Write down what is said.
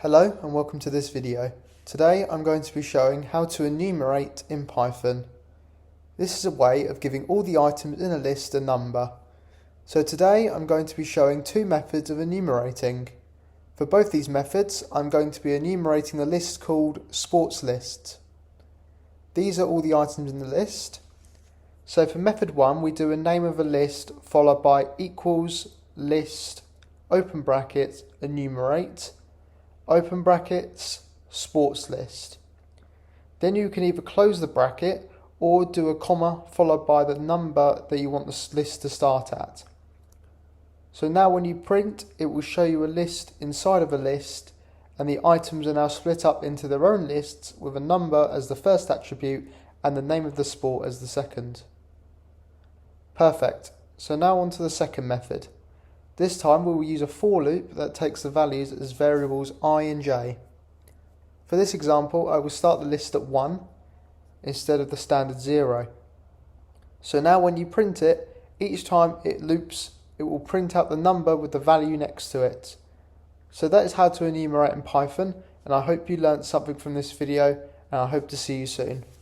Hello and welcome to this video. Today I'm going to be showing how to enumerate in Python. This is a way of giving all the items in a list a number. So today I'm going to be showing two methods of enumerating. For both these methods I'm going to be enumerating the list called sports list. These are all the items in the list. So for method 1 we do a name of a list followed by equals list open bracket enumerate open brackets, sports list. Then you can either close the bracket or do a comma followed by the number that you want the list to start at. So now when you print, it will show you a list inside of a list, and the items are now split up into their own lists with a number as the first attribute and the name of the sport as the second. Perfect. So now on to the second method. This time we will use a for loop that takes the values as variables I and j. For this example I will start the list at 1 instead of the standard 0. So now when you print it, each time it loops it will print out the number with the value next to it. So that is how to enumerate in Python, and I hope you learned something from this video, and I hope to see you soon.